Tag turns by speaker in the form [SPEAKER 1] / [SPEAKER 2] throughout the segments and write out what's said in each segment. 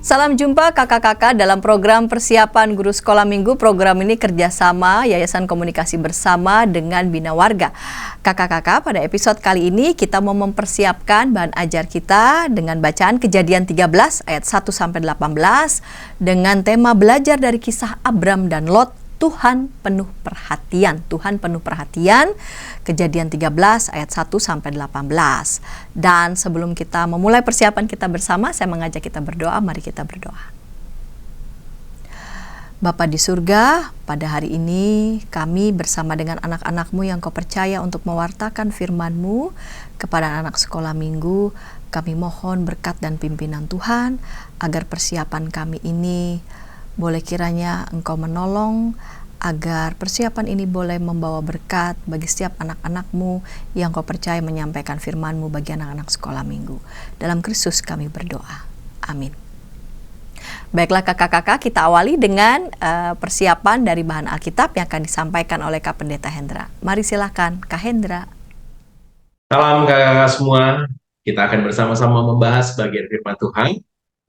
[SPEAKER 1] Salam jumpa kakak-kakak dalam program persiapan guru sekolah minggu. Program ini kerjasama Yayasan Komunikasi Bersama dengan Bina Warga. Kakak-kakak, pada episode kali ini kita mau mempersiapkan bahan ajar kita dengan bacaan Kejadian 13 ayat 1-18 dengan tema belajar dari kisah Abram dan Lot. Tuhan penuh perhatian. Tuhan penuh perhatian. Kejadian 13 ayat 1-18. Dan sebelum kita memulai persiapan kita bersama, saya mengajak kita berdoa. Mari kita berdoa. Bapa di surga, pada hari ini kami bersama dengan anak-anak-Mu yang Kau percaya untuk mewartakan firman-Mu kepada anak sekolah minggu, kami mohon berkat dan pimpinan Tuhan agar persiapan kami ini boleh kiranya Engkau menolong agar persiapan ini boleh membawa berkat bagi setiap anak-anak-Mu yang Kau percaya menyampaikan firman-Mu bagi anak-anak sekolah minggu. Dalam Kristus kami berdoa. Amin. Baiklah kakak-kakak, kita awali dengan persiapan dari bahan Alkitab yang akan disampaikan oleh Kak Pendeta Hendra. Mari silakan Kak Hendra.
[SPEAKER 2] Salam kakak-kakak semua, kita akan bersama-sama membahas bagian firman Tuhan.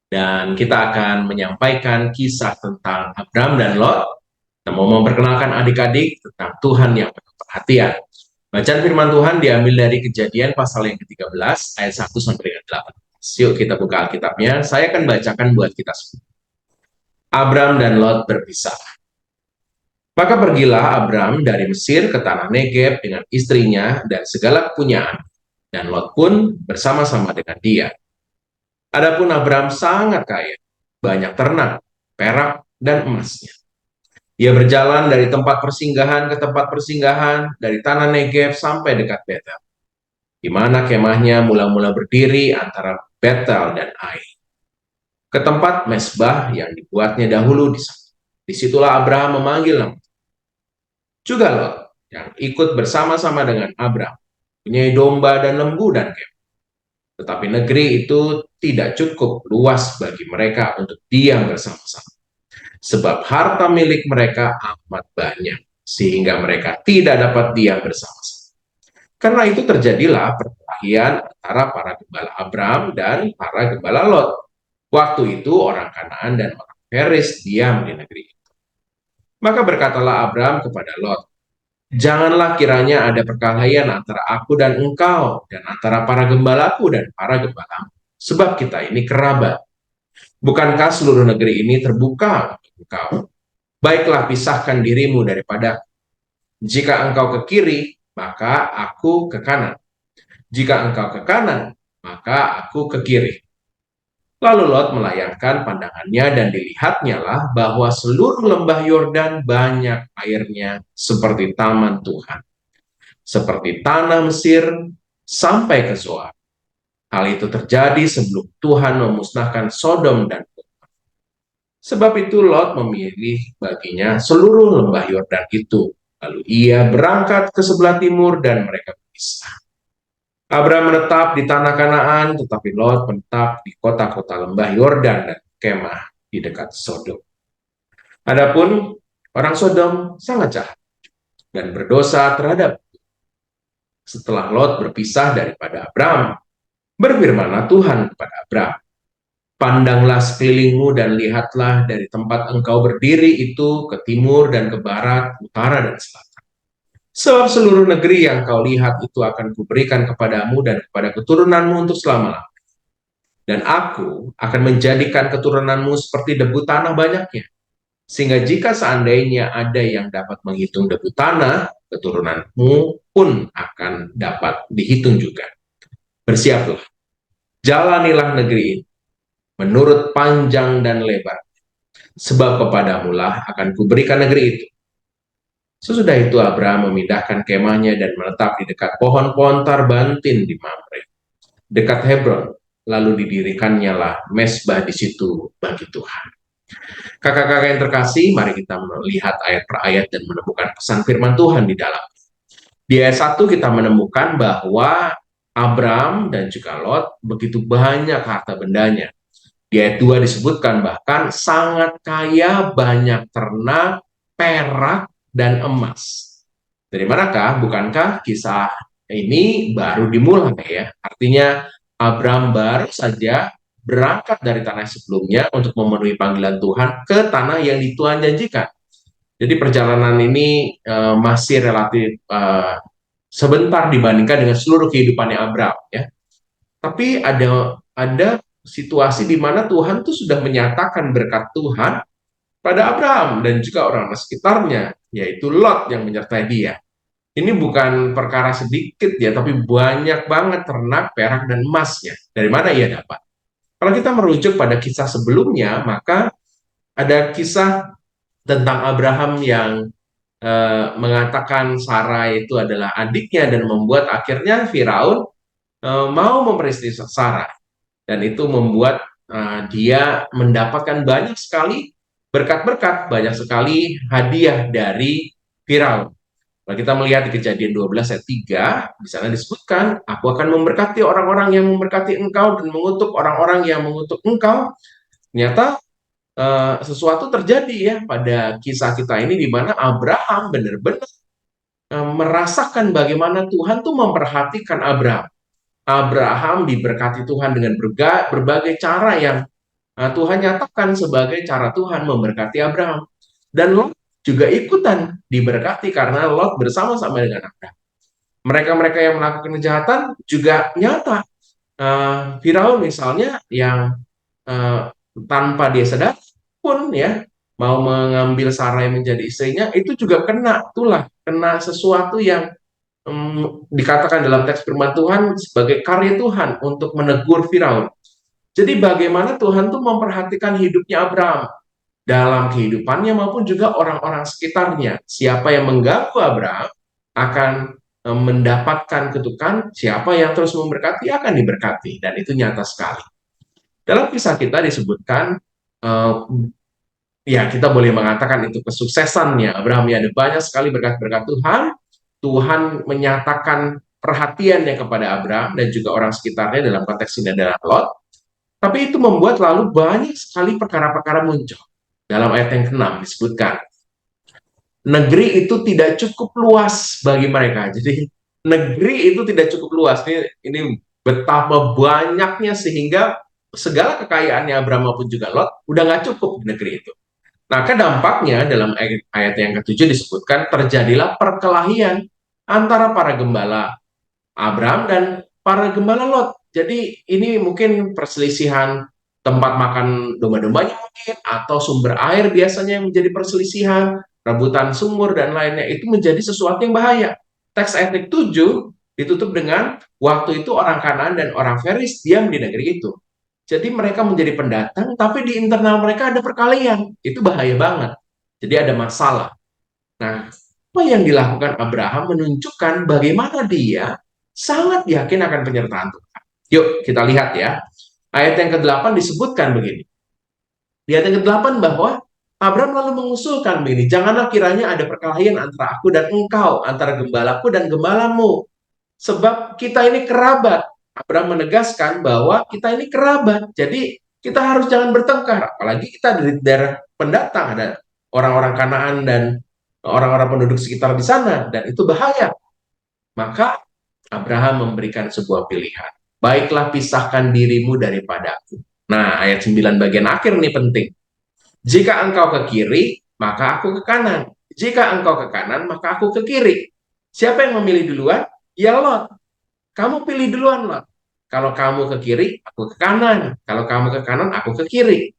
[SPEAKER 2] Dan kita akan menyampaikan kisah tentang Abram dan Lot. Kita mau memperkenalkan adik-adik tentang Tuhan yang penuh perhatian. Bacaan firman Tuhan diambil dari Kejadian pasal yang ke-13 ayat 1-18. Yuk kita buka Alkitabnya, saya akan bacakan buat kita semua. Abram dan Lot berpisah. Maka pergilah Abram dari Mesir ke tanah Negeb dengan istrinya dan segala kepunyaan, dan Lot pun bersama-sama dengan dia. Adapun Abram sangat kaya, banyak ternak, perak, dan emasnya. Ia berjalan dari tempat persinggahan ke tempat persinggahan, dari tanah Negev sampai dekat Betel, di mana kemahnya mula-mula berdiri antara Betel dan Ai, ke tempat mesbah yang dibuatnya dahulu di sana. Disitulah Abraham memanggil nama. Juga Lot, yang ikut bersama-sama dengan Abram, punya domba dan lembu dan kemah. Tetapi negeri itu tidak cukup luas bagi mereka untuk diam bersama-sama. Sebab harta milik mereka amat banyak, sehingga mereka tidak dapat diam bersama-sama. Karena itu terjadilah perkelahian antara para gembala Abram dan para gembala Lot. Waktu itu orang Kanaan dan orang Periz diam di negeri itu. Maka berkatalah Abram kepada Lot, janganlah kiranya ada perkelahian antara aku dan engkau, dan antara para gembalaku dan para gembalamu, sebab kita ini kerabat. Bukankah seluruh negeri ini terbuka untuk engkau? Baiklah, pisahkan dirimu daripada. Jika engkau ke kiri, maka aku ke kanan. Jika engkau ke kanan, maka aku ke kiri. Lalu Lot melayangkan pandangannya dan dilihatnya lah bahwa seluruh lembah Yordan banyak airnya seperti taman Tuhan, seperti tanah Mesir sampai ke Zoar. Hal itu terjadi sebelum Tuhan memusnahkan Sodom dan Gomora. Sebab itu Lot memilih baginya seluruh lembah Yordan itu. Lalu ia berangkat ke sebelah timur dan mereka berpisah. Abram menetap di tanah Kanaan, tetapi Lot menetap di kota-kota lembah Yordan dan kemah di dekat Sodom. Adapun orang Sodom sangat jahat dan berdosa terhadap. Setelah Lot berpisah daripada Abram, berfirmanlah Tuhan kepada Abram, pandanglah sekelilingmu dan lihatlah dari tempat engkau berdiri itu ke timur dan ke barat, utara dan selatan. Sebab seluruh negeri yang kau lihat itu akan kuberikan kepadamu dan kepada keturunanmu untuk selama-lamanya. Dan aku akan menjadikan keturunanmu seperti debu tanah banyaknya. Sehingga jika seandainya ada yang dapat menghitung debu tanah, keturunanmu pun akan dapat dihitung juga. Bersiaplah, jalanilah negeri ini menurut panjang dan lebar, sebab kepadamulah akan kuberikan negeri itu. Sesudah itu Abraham memindahkan kemahnya dan menetap di dekat pohon-pohon tarbantin di Mamre, dekat Hebron, lalu didirikannya lah mesbah di situ bagi Tuhan. Kakak-kakak yang terkasih, mari kita melihat ayat per ayat dan menemukan pesan firman Tuhan di dalam. Di ayat 1 kita menemukan bahwa Abram dan juga Lot begitu banyak harta bendanya. Di ayat 2 disebutkan bahkan sangat kaya, banyak ternak, perak, dan emas. Dari manakah? Bukankah kisah ini baru dimulai ya? Artinya Abram baru saja berangkat dari tanah sebelumnya untuk memenuhi panggilan Tuhan ke tanah yang Tuhan janjikan. Jadi perjalanan ini masih relatif sebentar dibandingkan dengan seluruh kehidupannya Abraham, ya. Tapi ada situasi di mana Tuhan tuh sudah menyatakan berkat Tuhan pada Abraham dan juga orang sekitarnya, yaitu Lot yang menyertai dia. Ini bukan perkara sedikit ya, tapi banyak banget ternak, perak, dan emasnya. Dari mana ia dapat? Kalau kita merujuk pada kisah sebelumnya, maka ada kisah tentang Abraham yang mengatakan Sarah itu adalah adiknya dan membuat akhirnya Firaun mau memperistri Sarah. Dan itu membuat dia mendapatkan banyak sekali berkat-berkat, banyak sekali hadiah dari Firaun. Kalau kita melihat di Kejadian 12 ayat 3, di sana disebutkan, aku akan memberkati orang-orang yang memberkati engkau dan mengutuk orang-orang yang mengutuk engkau. Ternyata sesuatu terjadi ya pada kisah kita ini di mana Abraham benar-benar merasakan bagaimana Tuhan tuh memperhatikan Abraham. Abraham diberkati Tuhan dengan berbagai cara yang Tuhan nyatakan sebagai cara Tuhan memberkati Abraham. Dan Lot juga ikutan diberkati karena Lot bersama-sama dengan Abraham. Mereka-mereka yang melakukan kejahatan juga nyata. Firaun misalnya yang tanpa dia sadar pun ya mau mengambil Sarai menjadi istrinya, itu juga kena sesuatu yang dikatakan dalam teks firman Tuhan sebagai karya Tuhan untuk menegur Firaun. Jadi bagaimana Tuhan tuh memperhatikan hidupnya Abraham dalam kehidupannya maupun juga orang-orang sekitarnya. Siapa yang mengganggu Abraham akan mendapatkan kutukan, siapa yang terus memberkati akan diberkati, dan itu nyata sekali. Dalam kisah kita disebutkan, ya kita boleh mengatakan itu kesuksesannya Abraham, ya ada banyak sekali berkat-berkat Tuhan. Tuhan menyatakan perhatiannya kepada Abraham dan juga orang sekitarnya, dalam konteks ini adalah Lot. Tapi itu membuat lalu banyak sekali perkara-perkara muncul. Dalam ayat yang ke-6 disebutkan, negeri itu tidak cukup luas bagi mereka. Jadi negeri itu tidak cukup luas. Ini betapa banyaknya sehingga segala kekayaannya Abraham maupun juga Lot udah nggak cukup di negeri itu. Nah, dampaknya dalam ayat yang ke-7 disebutkan terjadilah perkelahian antara para gembala Abraham dan para gembala Lot. Jadi ini mungkin perselisihan tempat makan domba-dombanya mungkin, atau sumber air biasanya yang menjadi perselisihan, rebutan sumur dan lainnya, itu menjadi sesuatu yang bahaya. Teks ayat 7 ditutup dengan, waktu itu orang Kanaan dan orang Feris diam di negeri itu. Jadi mereka menjadi pendatang, tapi di internal mereka ada perkelahian. Itu bahaya banget. Jadi ada masalah. Nah, apa yang dilakukan Abraham menunjukkan bagaimana dia sangat yakin akan penyertaan Tuhan. Yuk, kita lihat ya. Ayat yang ke-8 disebutkan begini. Di ayat yang ke-8 bahwa Abraham lalu mengusulkan begini, janganlah kiranya ada perkelahian antara aku dan engkau, antara gembalaku dan gembalamu. Sebab kita ini kerabat. Abraham menegaskan bahwa kita ini kerabat. Jadi kita harus jangan bertengkar. Apalagi kita dari daerah pendatang, ada orang-orang Kanaan dan orang-orang penduduk sekitar di sana, dan itu bahaya. Maka Abraham memberikan sebuah pilihan. Baiklah, pisahkan dirimu daripada aku. Nah, ayat 9 bagian akhir ini penting. Jika engkau ke kiri, maka aku ke kanan. Jika engkau ke kanan, maka aku ke kiri. Siapa yang memilih duluan? Ya Lot. Kamu pilih duluan, Lot. Kalau kamu ke kiri, aku ke kanan. Kalau kamu ke kanan, aku ke kiri.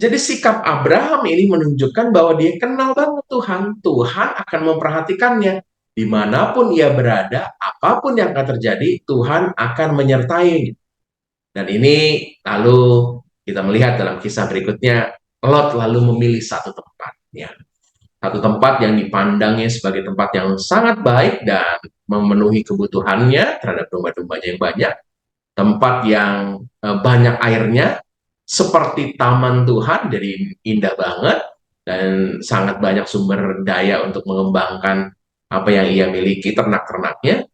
[SPEAKER 2] Jadi sikap Abraham ini menunjukkan bahwa dia kenal banget Tuhan. Tuhan akan memperhatikannya. Dimanapun ia berada, apapun yang akan terjadi, Tuhan akan menyertai. Dan ini lalu kita melihat dalam kisah berikutnya, Lot lalu memilih satu tempat. Ya. Satu tempat yang dipandangnya sebagai tempat yang sangat baik dan memenuhi kebutuhannya terhadap domba-dombanya yang banyak. Tempat yang banyak airnya, seperti taman Tuhan, jadi indah banget, dan sangat banyak sumber daya untuk mengembangkan apa yang ia miliki, ternak-ternaknya.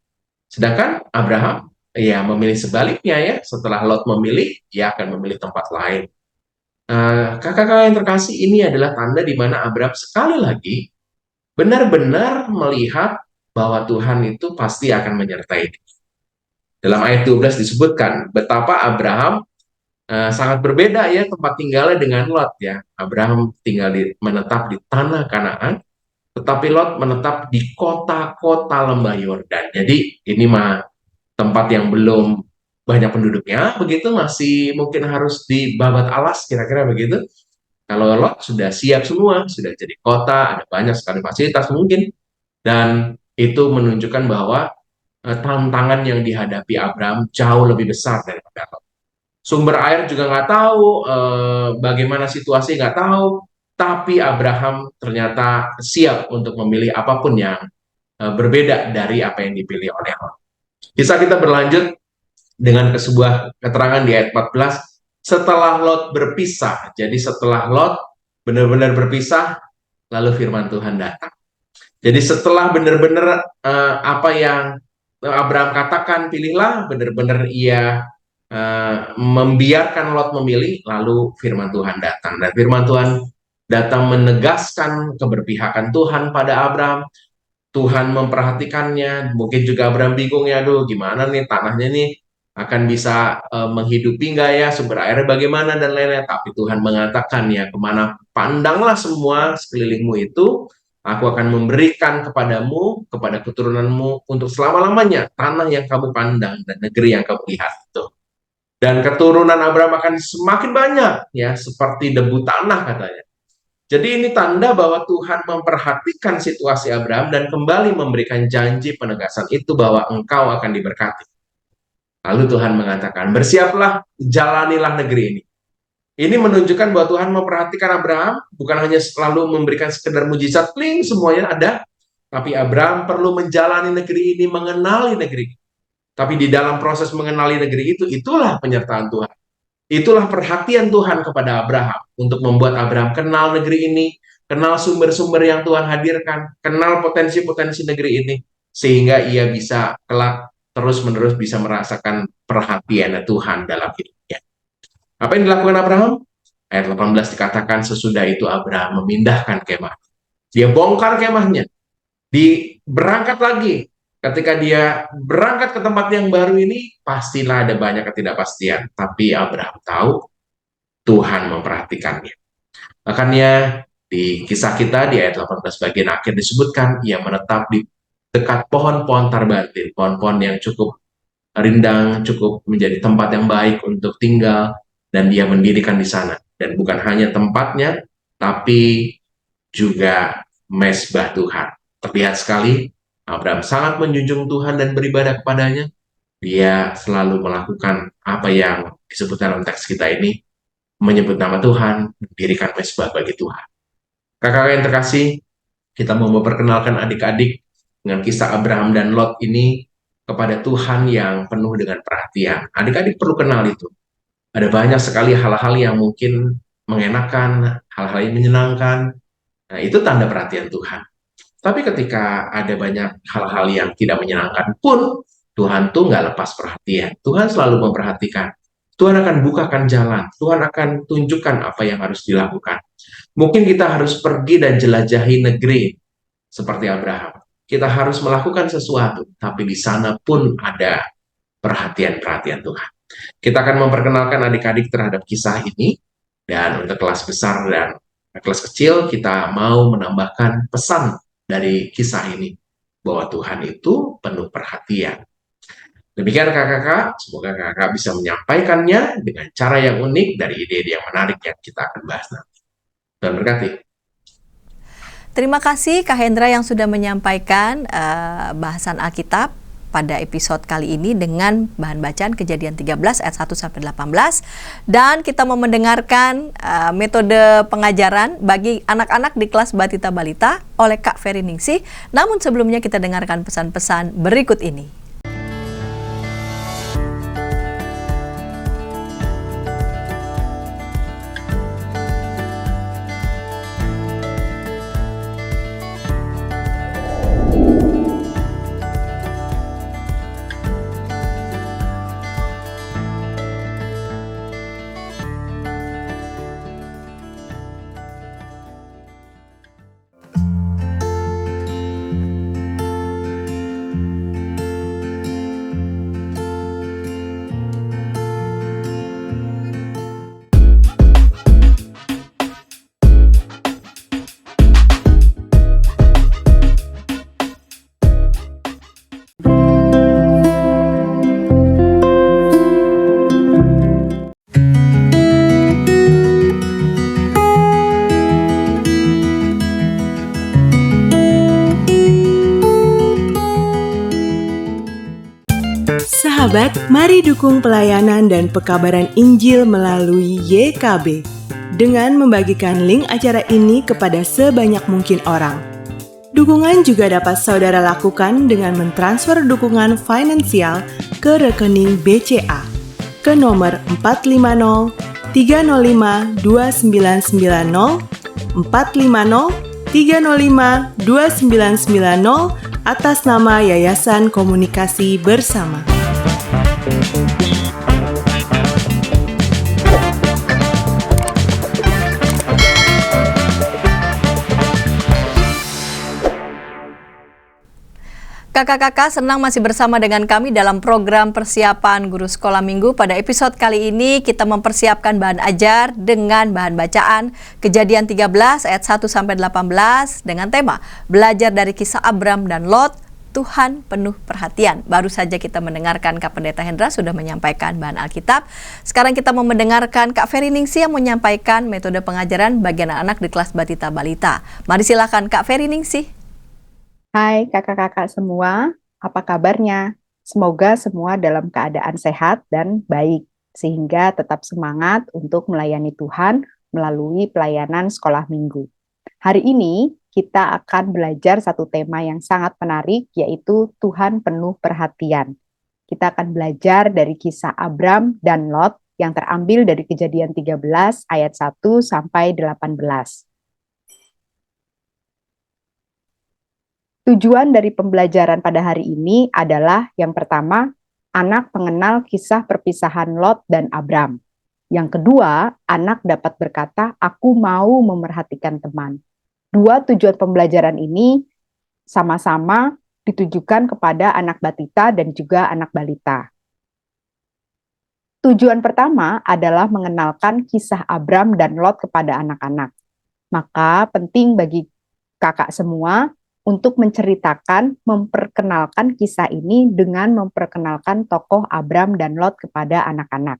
[SPEAKER 2] Sedangkan Abraham, ya memilih sebaliknya ya, setelah Lot memilih, dia akan memilih tempat lain. Kakak-kakak yang terkasih, ini adalah tanda di mana Abraham sekali lagi benar-benar melihat bahwa Tuhan itu pasti akan menyertai dia. Dalam ayat 12 disebutkan betapa Abraham sangat berbeda ya tempat tinggalnya dengan Lot ya. Abraham menetap di tanah Kanaan, tetapi Lot menetap di kota-kota lembah Yordan. Jadi ini mah tempat yang belum banyak penduduknya, begitu masih mungkin harus dibabat alas, kira-kira begitu. Kalau Lot sudah siap semua, sudah jadi kota, ada banyak sekali fasilitas mungkin, dan itu menunjukkan bahwa tantangan yang dihadapi Abraham jauh lebih besar daripada Lot. Sumber air juga nggak tahu, bagaimana situasi nggak tahu, tapi Abraham ternyata siap untuk memilih apapun yang berbeda dari apa yang dipilih oleh Allah. Kisah kita berlanjut dengan sebuah keterangan di ayat 14, setelah Lot berpisah. Jadi setelah Lot benar-benar berpisah, lalu firman Tuhan datang. Jadi setelah benar-benar apa yang Abraham katakan, pilihlah, benar-benar ia membiarkan Lot memilih, lalu firman Tuhan datang. Dan firman Tuhan datang menegaskan keberpihakan Tuhan pada Abraham. Tuhan memperhatikannya, mungkin juga Abraham bingung ya, aduh gimana nih tanahnya nih akan bisa menghidupi nggak ya, sumber airnya bagaimana dan lain-lain. Tapi Tuhan mengatakan ya, kemana pandanglah semua sekelilingmu itu, aku akan memberikan kepadamu, kepada keturunanmu untuk selama-lamanya tanah yang kamu pandang dan negeri yang kamu lihat itu. Dan keturunan Abraham akan semakin banyak ya, seperti debu tanah katanya. Jadi ini tanda bahwa Tuhan memperhatikan situasi Abraham dan kembali memberikan janji penegasan itu bahwa engkau akan diberkati. Lalu Tuhan mengatakan, bersiaplah, jalanilah negeri ini. Ini menunjukkan bahwa Tuhan memperhatikan Abraham, bukan hanya selalu memberikan sekedar mujizat, kling, semuanya ada. Tapi Abraham perlu menjalani negeri ini, mengenali negeri ini. Tapi di dalam proses mengenali negeri itu, itulah penyertaan Tuhan. Itulah perhatian Tuhan kepada Abraham untuk membuat Abraham kenal negeri ini, kenal sumber-sumber yang Tuhan hadirkan, kenal potensi-potensi negeri ini, sehingga ia bisa kelak terus-menerus bisa merasakan perhatian Tuhan dalam hidupnya. Apa yang dilakukan Abraham? Ayat 18 dikatakan sesudah itu Abraham memindahkan kemah. Dia bongkar kemahnya, berangkat lagi. Ketika dia berangkat ke tempat yang baru ini, pastilah ada banyak ketidakpastian. Tapi Abraham tahu Tuhan memperhatikannya. Makanya di kisah kita di ayat 18 bagian akhir disebutkan, ia menetap di dekat pohon-pohon tarbatin, pohon-pohon yang cukup rindang, cukup menjadi tempat yang baik untuk tinggal, dan dia mendirikan di sana. Dan bukan hanya tempatnya, tapi juga mezbah Tuhan. Terlihat sekali Abraham sangat menjunjung Tuhan dan beribadah kepadanya. Dia selalu melakukan apa yang disebutkan dalam teks kita ini, menyebut nama Tuhan, mendirikan mezbah bagi Tuhan. Kakak-kakak yang terkasih, kita mau memperkenalkan adik-adik dengan kisah Abraham dan Lot ini kepada Tuhan yang penuh dengan perhatian. Adik-adik perlu kenal itu. Ada banyak sekali hal-hal yang mungkin mengenakan, hal-hal yang menyenangkan. Nah, itu tanda perhatian Tuhan. Tapi ketika ada banyak hal-hal yang tidak menyenangkan pun, Tuhan tuh nggak lepas perhatian. Tuhan selalu memperhatikan. Tuhan akan bukakan jalan. Tuhan akan tunjukkan apa yang harus dilakukan. Mungkin kita harus pergi dan jelajahi negeri seperti Abraham. Kita harus melakukan sesuatu, tapi di sana pun ada perhatian-perhatian Tuhan. Kita akan memperkenalkan adik-adik terhadap kisah ini, dan untuk kelas besar dan kelas kecil kita mau menambahkan pesan dari kisah ini, bahwa Tuhan itu penuh perhatian. Demikian kakak-kakak, semoga kakak bisa menyampaikannya dengan cara yang unik dari ide-ide yang menarik yang kita akan bahas nanti. Tuhan berkati.
[SPEAKER 1] Terima kasih Kak Hendra yang sudah menyampaikan bahasan Alkitab pada episode kali ini dengan bahan bacaan Kejadian 13 ayat 1-18, dan kita mau mendengarkan metode pengajaran bagi anak-anak di kelas Batita Balita oleh Kak Ferry Ningsih. Namun sebelumnya kita dengarkan pesan-pesan berikut ini.
[SPEAKER 3] sahabat, mari dukung pelayanan dan pekabaran Injil melalui YKB dengan membagikan link acara ini kepada sebanyak mungkin orang. Dukungan juga dapat saudara lakukan dengan mentransfer dukungan finansial ke rekening BCA ke nomor 450 305 2990 450 305 2990 atas nama Yayasan Komunikasi Bersama.
[SPEAKER 1] Kakak-kakak senang masih bersama dengan kami dalam program persiapan guru sekolah minggu. Pada episode kali ini kita mempersiapkan bahan ajar dengan bahan bacaan Kejadian 13 ayat 1-18 dengan tema Belajar dari kisah Abram dan Lot, Tuhan penuh perhatian. Baru saja kita mendengarkan Kak Pendeta Hendra sudah menyampaikan bahan Alkitab. Sekarang kita mau mendengarkan Kak Ferry Ningsih yang menyampaikan metode pengajaran bagi anak-anak di kelas Batita Balita. Mari silakan Kak Ferry Ningsih.
[SPEAKER 4] Hai kakak-kakak semua, apa kabarnya? Semoga semua dalam keadaan sehat dan baik, sehingga tetap semangat untuk melayani Tuhan melalui pelayanan sekolah minggu. Hari ini kita akan belajar satu tema yang sangat menarik, yaitu Tuhan penuh perhatian. Kita akan belajar dari kisah Abram dan Lot yang terambil dari Kejadian 13 ayat 1 sampai 18. Tujuan dari pembelajaran pada hari ini adalah yang pertama, anak mengenal kisah perpisahan Lot dan Abram. Yang kedua, anak dapat berkata, aku mau memerhatikan teman. Dua tujuan pembelajaran ini sama-sama ditujukan kepada anak batita dan juga anak balita. Tujuan pertama adalah mengenalkan kisah Abram dan Lot kepada anak-anak. Maka penting bagi kakak semua untuk menceritakan, memperkenalkan kisah ini dengan memperkenalkan tokoh Abram dan Lot kepada anak-anak.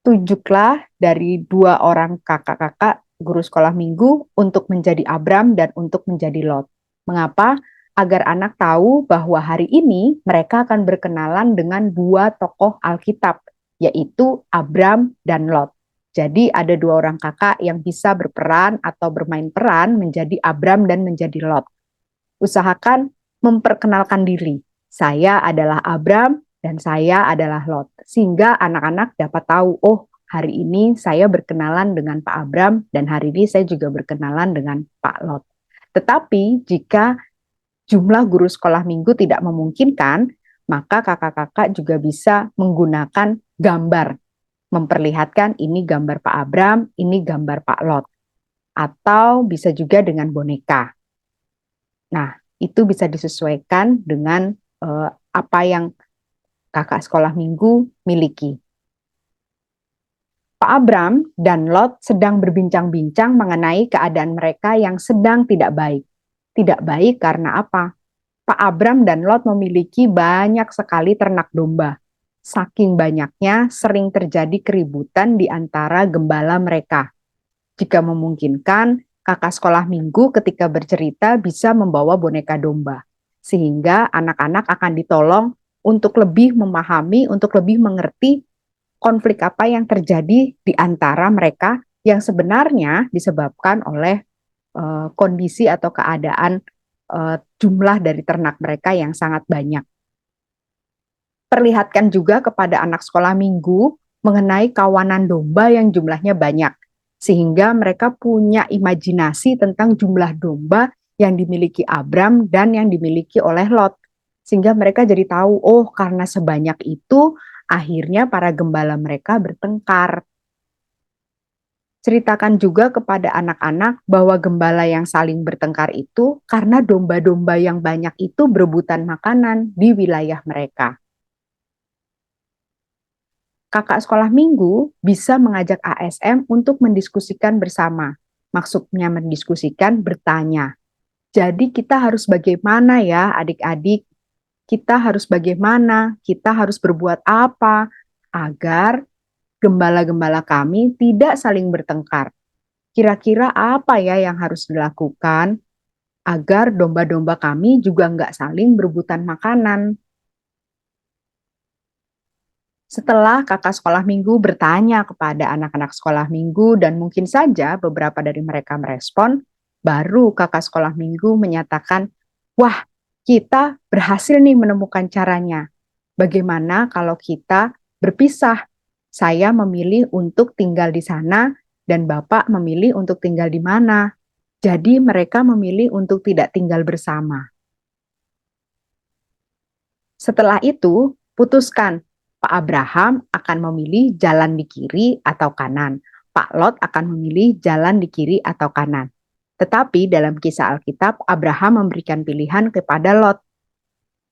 [SPEAKER 4] Tunjuklah dari dua orang kakak-kakak guru sekolah minggu untuk menjadi Abram dan untuk menjadi Lot. Mengapa? Agar anak tahu bahwa hari ini mereka akan berkenalan dengan dua tokoh Alkitab, yaitu Abram dan Lot. Jadi ada dua orang kakak yang bisa berperan atau bermain peran menjadi Abram dan menjadi Lot. Usahakan memperkenalkan diri. Saya adalah Abram dan saya adalah Lot. Sehingga anak-anak dapat tahu, oh hari ini saya berkenalan dengan Pak Abram dan hari ini saya juga berkenalan dengan Pak Lot. Tetapi jika jumlah guru sekolah minggu tidak memungkinkan, maka kakak-kakak juga bisa menggunakan gambar. Memperlihatkan ini gambar Pak Abram, ini gambar Pak Lot. Atau bisa juga dengan boneka. Nah, itu bisa disesuaikan dengan apa yang kakak sekolah minggu miliki. Pak Abram dan Lot sedang berbincang-bincang mengenai keadaan mereka yang sedang tidak baik. Tidak baik karena apa? Pak Abram dan Lot memiliki banyak sekali ternak domba. Saking banyaknya, sering terjadi keributan di antara gembala mereka. Jika memungkinkan, kakak sekolah minggu ketika bercerita bisa membawa boneka domba. Sehingga anak-anak akan ditolong untuk lebih memahami, untuk lebih mengerti konflik apa yang terjadi di antara mereka yang sebenarnya disebabkan oleh kondisi atau keadaan jumlah dari ternak mereka yang sangat banyak. Perlihatkan juga kepada anak sekolah minggu mengenai kawanan domba yang jumlahnya banyak, sehingga mereka punya imajinasi tentang jumlah domba yang dimiliki Abram dan yang dimiliki oleh Lot. Sehingga mereka jadi tahu, oh karena sebanyak itu, akhirnya para gembala mereka bertengkar. Ceritakan juga kepada anak-anak bahwa gembala yang saling bertengkar itu karena domba-domba yang banyak itu berebutan makanan di wilayah mereka. Kakak sekolah minggu bisa mengajak ASM untuk mendiskusikan bersama. Maksudnya mendiskusikan, bertanya. Jadi kita harus bagaimana ya adik-adik? Kita harus bagaimana? Kita harus berbuat apa? Agar gembala-gembala kami tidak saling bertengkar. Kira-kira apa ya yang harus dilakukan agar domba-domba kami juga nggak saling berebutan makanan? Setelah kakak sekolah minggu bertanya kepada anak-anak sekolah minggu dan mungkin saja beberapa dari mereka merespon, baru kakak sekolah minggu menyatakan, "Wah, kita berhasil nih menemukan caranya. Bagaimana kalau kita berpisah? Saya memilih untuk tinggal di sana dan Bapak memilih untuk tinggal di mana." Jadi mereka memilih untuk tidak tinggal bersama. Setelah itu, putuskan Pak Abraham akan memilih jalan di kiri atau kanan. Pak Lot akan memilih jalan di kiri atau kanan. Tetapi dalam kisah Alkitab, Abraham memberikan pilihan kepada Lot.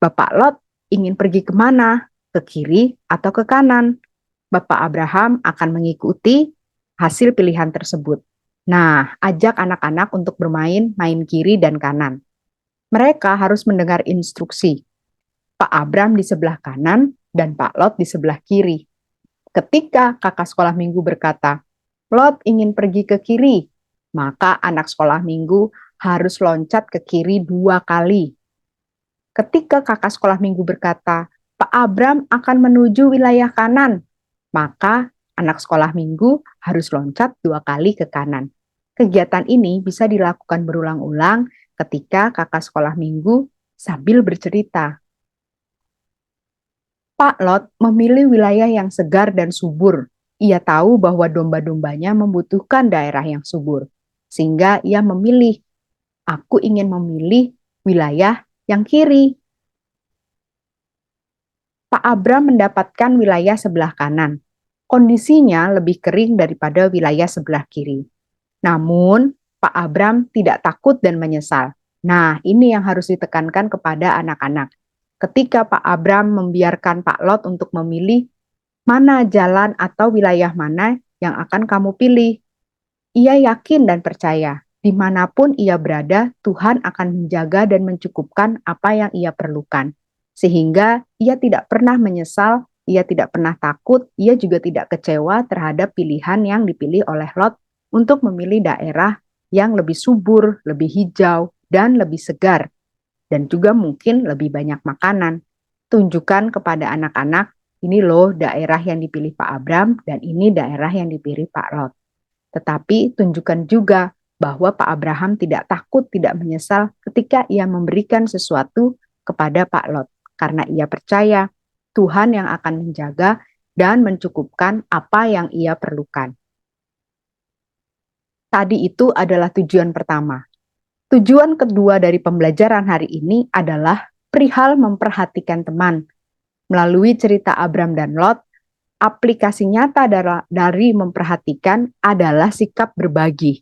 [SPEAKER 4] Bapak Lot ingin pergi kemana? Ke kiri atau ke kanan? Bapak Abraham akan mengikuti hasil pilihan tersebut. Nah, ajak anak-anak untuk bermain main kiri dan kanan. Mereka harus mendengar instruksi. Pak Abram di sebelah kanan dan Pak Lot di sebelah kiri. Ketika kakak sekolah minggu berkata, Lot ingin pergi ke kiri, maka anak sekolah minggu harus loncat ke kiri 2 kali. Ketika kakak sekolah minggu berkata, Pak Abram akan menuju wilayah kanan, maka anak sekolah minggu harus loncat 2 kali ke kanan. Kegiatan ini bisa dilakukan berulang-ulang ketika kakak sekolah minggu sambil bercerita. Pak Lot memilih wilayah yang segar dan subur. Ia tahu bahwa domba-dombanya membutuhkan daerah yang subur. Sehingga ia memilih, aku ingin memilih wilayah yang kiri. Pak Abram mendapatkan wilayah sebelah kanan. Kondisinya lebih kering daripada wilayah sebelah kiri. Namun, Pak Abram tidak takut dan menyesal. Nah, ini yang harus ditekankan kepada anak-anak. Ketika Pak Abram membiarkan Pak Lot untuk memilih mana jalan atau wilayah mana yang akan kamu pilih, ia yakin dan percaya, dimanapun ia berada, Tuhan akan menjaga dan mencukupkan apa yang ia perlukan. Sehingga ia tidak pernah menyesal, ia tidak pernah takut, ia juga tidak kecewa terhadap pilihan yang dipilih oleh Lot untuk memilih daerah yang lebih subur, lebih hijau, dan lebih segar. Dan juga mungkin lebih banyak makanan. Tunjukkan kepada anak-anak, ini loh daerah yang dipilih Pak Abram dan ini daerah yang dipilih Pak Lot. Tetapi tunjukkan juga bahwa Pak Abraham tidak takut, tidak menyesal ketika ia memberikan sesuatu kepada Pak Lot. Karena ia percaya Tuhan yang akan menjaga dan mencukupkan apa yang ia perlukan. Tadi itu adalah tujuan pertama. Tujuan kedua dari pembelajaran hari ini adalah perihal memperhatikan teman. Melalui cerita Abram dan Lot, aplikasi nyata dari memperhatikan adalah sikap berbagi.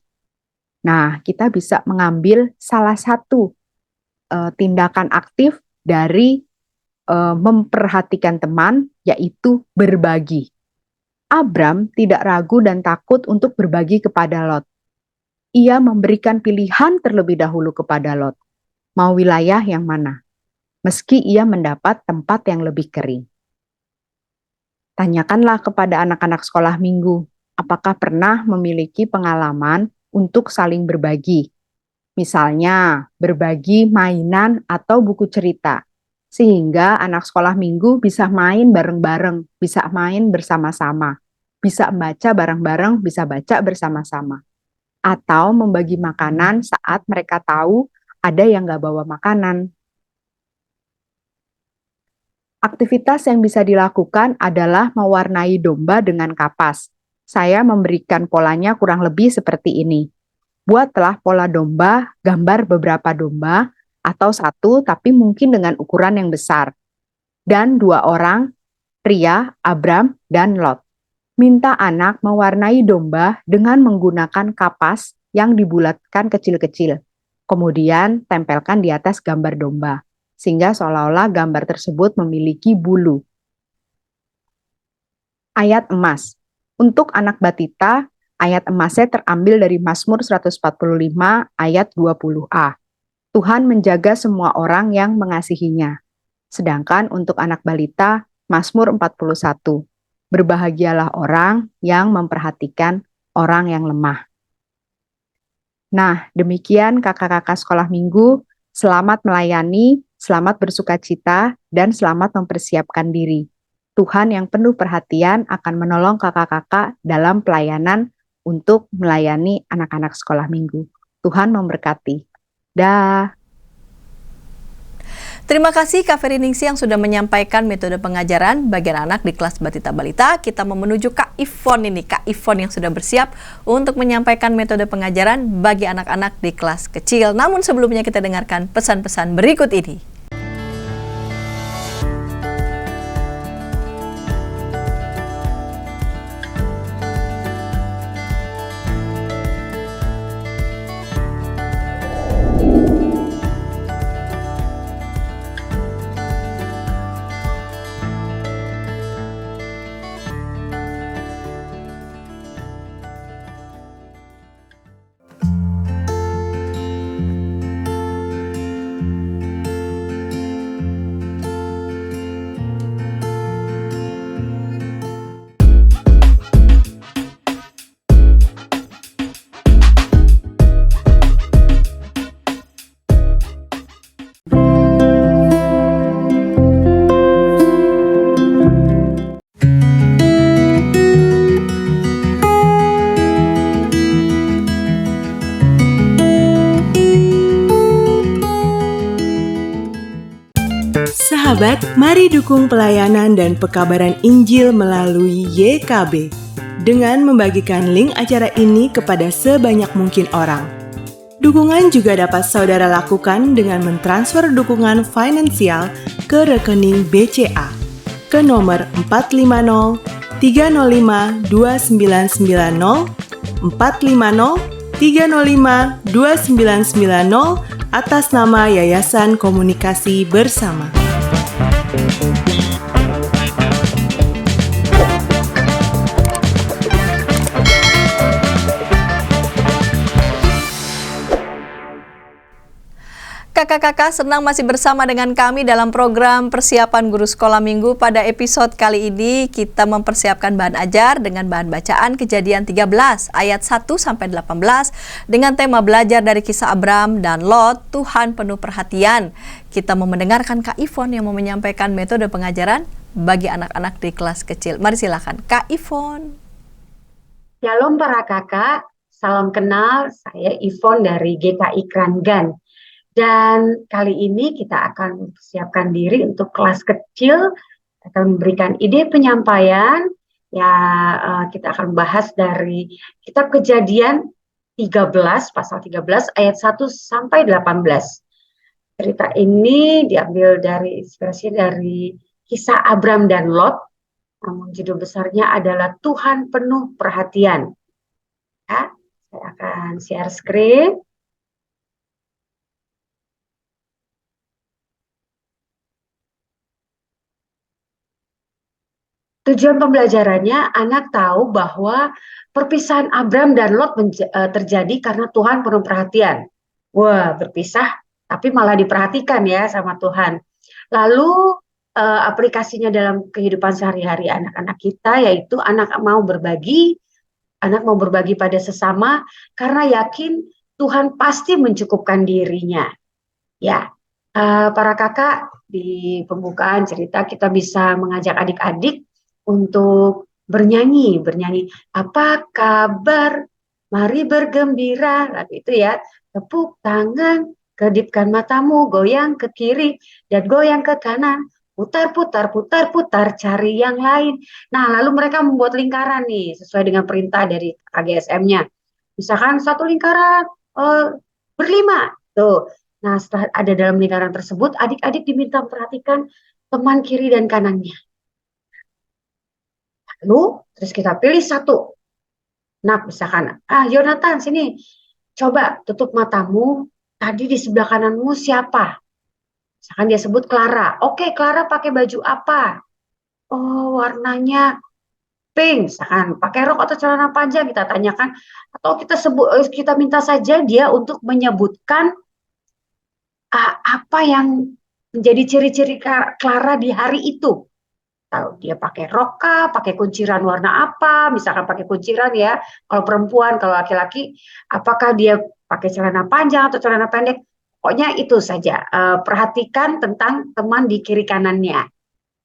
[SPEAKER 4] Nah, kita bisa mengambil salah satu tindakan aktif dari memperhatikan teman, yaitu berbagi. Abram tidak ragu dan takut untuk berbagi kepada Lot. Ia memberikan pilihan terlebih dahulu kepada Lot. Mau wilayah yang mana? Meski ia mendapat tempat yang lebih kering. Tanyakanlah kepada anak-anak sekolah minggu, apakah pernah memiliki pengalaman untuk saling berbagi. Misalnya, berbagi mainan atau buku cerita. Sehingga anak sekolah minggu bisa main bareng-bareng, bisa main bersama-sama. Bisa baca bareng-bareng, bisa baca bersama-sama. Atau membagi makanan saat mereka tahu ada yang nggak bawa makanan. Aktivitas yang bisa dilakukan adalah mewarnai domba dengan kapas. Saya memberikan polanya kurang lebih seperti ini. Buatlah pola domba, gambar beberapa domba, atau satu tapi mungkin dengan ukuran yang besar. Dan 2 orang, pria, Abram, dan Lot. Minta anak mewarnai domba dengan menggunakan kapas yang dibulatkan kecil-kecil. Kemudian tempelkan di atas gambar domba, sehingga seolah-olah gambar tersebut memiliki bulu. Ayat emas. Untuk anak batita, ayat emasnya terambil dari Mazmur 145 ayat 20a. Tuhan menjaga semua orang yang mengasihinya. Sedangkan untuk anak balita, Mazmur 41. Berbahagialah orang yang memperhatikan orang yang lemah. Nah, demikian kakak-kakak sekolah minggu. Selamat melayani, selamat bersuka cita, dan selamat mempersiapkan diri. Tuhan yang penuh perhatian akan menolong kakak-kakak dalam pelayanan untuk melayani anak-anak sekolah minggu. Tuhan memberkati. Dah.
[SPEAKER 1] Terima kasih Kak Feriningsi yang sudah menyampaikan metode pengajaran bagian anak di kelas Batita Balita. Kita mau menuju Kak Ivon ini, Kak Ivon yang sudah bersiap untuk menyampaikan metode pengajaran bagi anak-anak di kelas kecil. Namun sebelumnya kita dengarkan pesan-pesan berikut ini.
[SPEAKER 3] Sahabat, mari dukung pelayanan dan pekabaran Injil melalui YKB dengan membagikan link acara ini kepada sebanyak mungkin orang. Dukungan juga dapat saudara lakukan dengan mentransfer dukungan finansial ke rekening BCA ke nomor 450 305 2990 450 305 2990 atas nama Yayasan Komunikasi Bersama.
[SPEAKER 1] Kakak-kakak senang masih bersama dengan kami dalam program persiapan guru sekolah minggu. Pada episode kali ini kita mempersiapkan bahan ajar dengan bahan bacaan Kejadian 13 ayat 1-18 dengan tema belajar dari kisah Abram dan Lot, Tuhan penuh perhatian. Kita mau mendengarkan Kak Ivon yang mau menyampaikan metode pengajaran bagi anak-anak di kelas kecil. Mari silakan Kak Ivon.
[SPEAKER 5] Shalom para kakak, salam kenal, saya Ivon dari GKI Kranggan. Dan kali ini kita akan mempersiapkan diri untuk kelas kecil, akan memberikan ide penyampaian. Ya, kita akan bahas dari kitab Kejadian 13, pasal 13 ayat 1-18. Cerita ini diambil dari inspirasi dari kisah Abram dan Lot. Namun judul besarnya adalah Tuhan penuh perhatian. Ya, saya akan share screen. Tujuan pembelajarannya, anak tahu bahwa perpisahan Abram dan Lot terjadi karena Tuhan penuh perhatian. Wah, berpisah, tapi malah diperhatikan ya sama Tuhan. Lalu aplikasinya dalam kehidupan sehari-hari anak-anak kita, yaitu anak mau berbagi pada sesama, karena yakin Tuhan pasti mencukupkan dirinya. Ya, para kakak, di pembukaan cerita kita bisa mengajak adik-adik untuk bernyanyi, apa kabar, mari bergembira, lagu itu ya, tepuk tangan, kedipkan matamu, goyang ke kiri dan goyang ke kanan, putar, cari yang lain. Nah, lalu mereka membuat lingkaran nih, sesuai dengan perintah dari KGSM-nya. Misalkan satu lingkaran berlima, tuh. Nah, setelah ada dalam lingkaran tersebut, adik-adik diminta memperhatikan teman kiri dan kanannya. Lalu, terus kita pilih satu. Nah, misalkan, Yonatan, sini. Coba tutup matamu. Tadi di sebelah kananmu siapa? Misalkan dia sebut Clara. Oke, Clara pakai baju apa? Oh, warnanya pink. Misalkan, pakai rok atau celana panjang, kita tanyakan. Atau kita minta saja dia untuk menyebutkan apa yang menjadi ciri-ciri Clara di hari itu. Tahu dia pakai rok kah, pakai kunciran warna apa, misalkan pakai kunciran ya, kalau perempuan, kalau laki-laki, apakah dia pakai celana panjang atau celana pendek, pokoknya itu saja. Perhatikan tentang teman di kiri kanannya.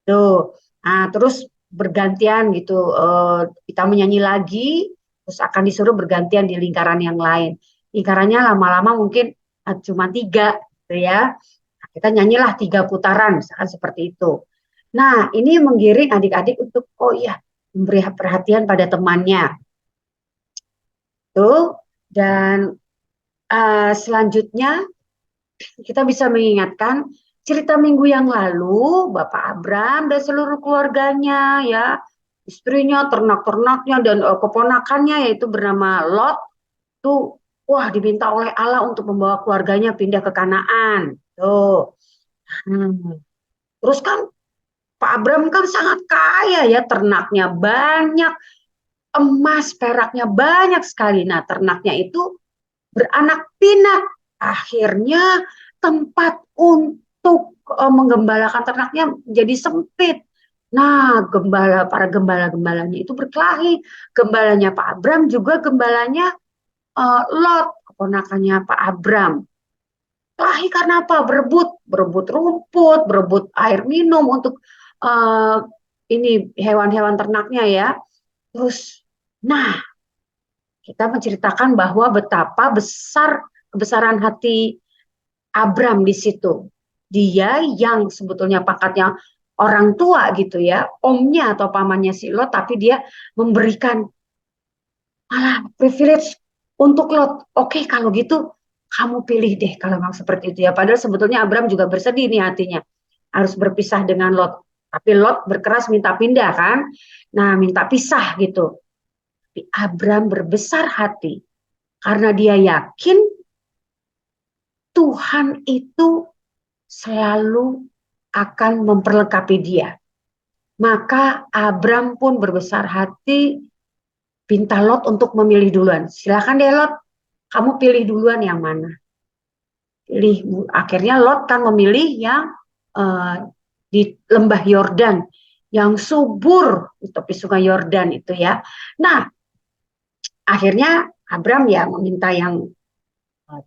[SPEAKER 5] Tuh. Nah, terus bergantian gitu, kita menyanyi lagi, terus akan disuruh bergantian di lingkaran yang lain. Lingkarannya lama-lama mungkin cuma 3, gitu ya. Nah, kita nyanyilah 3 putaran, misalkan seperti itu. Nah, ini menggiring adik-adik untuk, oh iya, memberi perhatian pada temannya. Tuh, dan selanjutnya kita bisa mengingatkan cerita minggu yang lalu, Bapak Abram dan seluruh keluarganya, ya, istrinya, ternak-ternaknya, dan keponakannya, yaitu bernama Lot, tuh, wah, diminta oleh Allah untuk membawa keluarganya pindah ke Kanaan. Tuh. Terus kan Pak Abram kan sangat kaya ya, ternaknya banyak, emas, peraknya banyak sekali. Nah, ternaknya itu beranak pinak. Akhirnya tempat untuk menggembalakan ternaknya jadi sempit. Nah, para gembala-gembalanya itu berkelahi. Gembalanya Pak Abram juga gembalanya Lot, keponakannya Pak Abram. Kelahi karena apa? Berebut rumput, berebut air minum untuk uh, ini hewan-hewan ternaknya ya. Terus, nah, kita menceritakan bahwa betapa kebesaran hati Abram di situ. Dia yang sebetulnya pangkatnya orang tua gitu ya, omnya atau pamannya si Lot, tapi dia memberikan malah privilege untuk Lot. Oke, kalau gitu kamu pilih deh kalau memang seperti itu ya. Padahal sebetulnya Abram juga bersedih nih hatinya. Harus berpisah dengan Lot. Tapi Lot berkeras minta pindah kan. Nah, minta pisah gitu. Tapi Abram berbesar hati karena dia yakin Tuhan itu selalu akan memperlengkapi dia. Maka Abram pun berbesar hati, minta Lot untuk memilih duluan. Silakan deh Lot, kamu pilih duluan yang mana. Akhirnya Lot kan memilih yang di lembah Yordan, yang subur di tepi sungai Yordan itu ya. Nah, akhirnya Abram ya meminta yang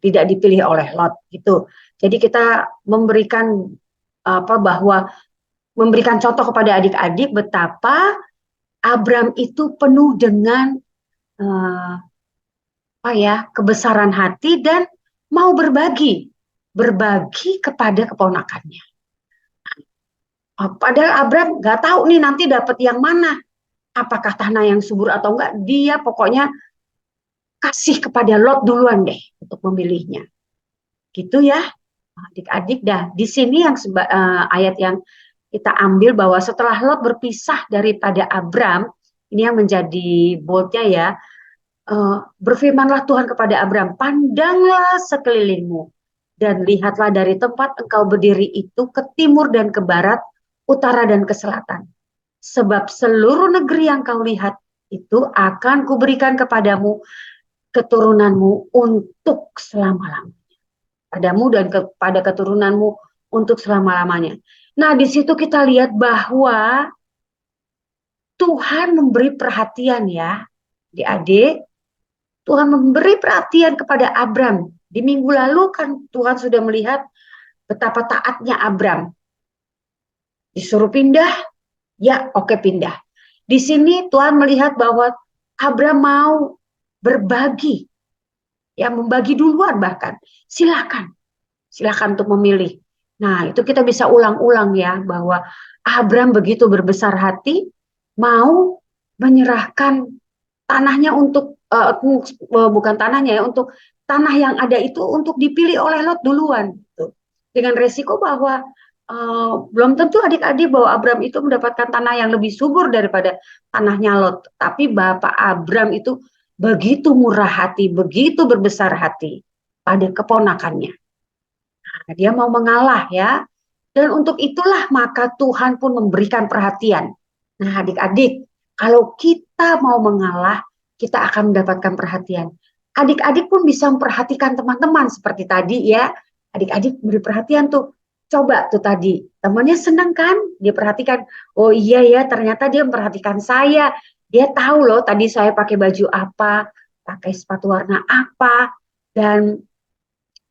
[SPEAKER 5] tidak dipilih oleh Lot gitu. Jadi kita memberikan contoh kepada adik-adik betapa Abram itu penuh dengan kebesaran hati dan mau berbagi kepada keponakannya. Padahal Abram nggak tahu nih nanti dapat yang mana, apakah tanah yang subur atau enggak. Dia pokoknya kasih kepada Lot duluan deh untuk memilihnya. Gitu ya, adik-adik dah. Di sini yang ayat yang kita ambil bahwa setelah Lot berpisah daripada Abram, ini yang menjadi boldnya ya, berfirmanlah Tuhan kepada Abram, pandanglah sekelilingmu dan lihatlah dari tempat engkau berdiri itu ke timur dan ke barat, utara dan ke selatan. Sebab seluruh negeri yang kau lihat itu akan kuberikan kepadamu, keturunanmu untuk selama-lamanya. Padamu dan kepada keturunanmu untuk selama-lamanya. Nah, di situ kita lihat bahwa Tuhan memberi perhatian ya, adik-adik. Tuhan memberi perhatian kepada Abram. Di minggu lalu kan Tuhan sudah melihat betapa taatnya Abram. Disuruh pindah, ya oke pindah. Di sini Tuhan melihat bahwa Abram mau berbagi, ya membagi duluan bahkan. Silakan untuk memilih. Nah, itu kita bisa ulang-ulang ya, bahwa Abram begitu berbesar hati, mau menyerahkan tanahnya untuk, bukan tanahnya ya, untuk tanah yang ada itu untuk dipilih oleh Lot duluan. Gitu. Dengan resiko bahwa belum tentu adik-adik bahwa Abram itu mendapatkan tanah yang lebih subur daripada tanahnya Lot. Tapi Bapak Abram itu begitu murah hati, begitu berbesar hati pada keponakannya. Nah, dia mau mengalah ya. Dan untuk itulah maka Tuhan pun memberikan perhatian. Nah, adik-adik, kalau kita mau mengalah, kita akan mendapatkan perhatian. Adik-adik pun bisa memperhatikan teman-teman seperti tadi ya. Adik-adik beri perhatian tuh. Coba tuh tadi, temannya senang kan? Dia perhatikan, oh iya ya ternyata dia memperhatikan saya. Dia tahu loh tadi saya pakai baju apa, pakai sepatu warna apa. Dan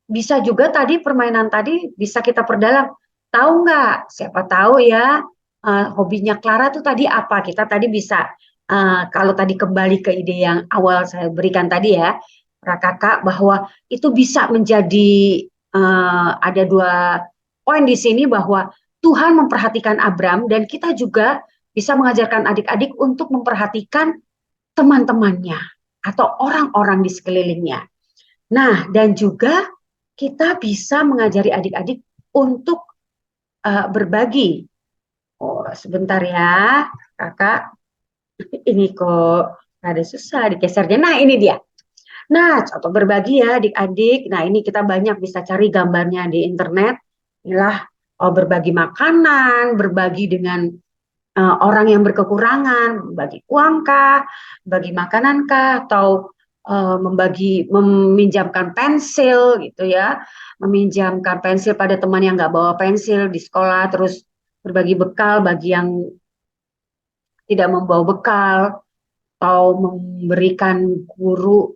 [SPEAKER 5] bisa juga tadi permainan tadi bisa kita perdalam. Tahu nggak? Siapa tahu ya, hobinya Clara tuh tadi apa? Kita tadi bisa kalau tadi kembali ke ide yang awal saya berikan tadi ya, para kakak, bahwa itu bisa menjadi ada dua poin di sini bahwa Tuhan memperhatikan Abram dan kita juga bisa mengajarkan adik-adik untuk memperhatikan teman-temannya atau orang-orang di sekelilingnya. Nah, dan juga kita bisa mengajari adik-adik untuk berbagi. Oh, sebentar ya, kakak. Ini kok ada susah digesernya. Nah, ini dia. Nah, contoh berbagi ya adik-adik. Nah, ini kita banyak bisa cari gambarnya di internet. Inilah berbagi makanan, berbagi dengan orang yang berkekurangan, bagi uang kah, bagi makanan kah, atau meminjamkan pensil gitu ya, meminjamkan pensil pada teman yang nggak bawa pensil di sekolah, terus berbagi bekal bagi yang tidak membawa bekal, atau memberikan guru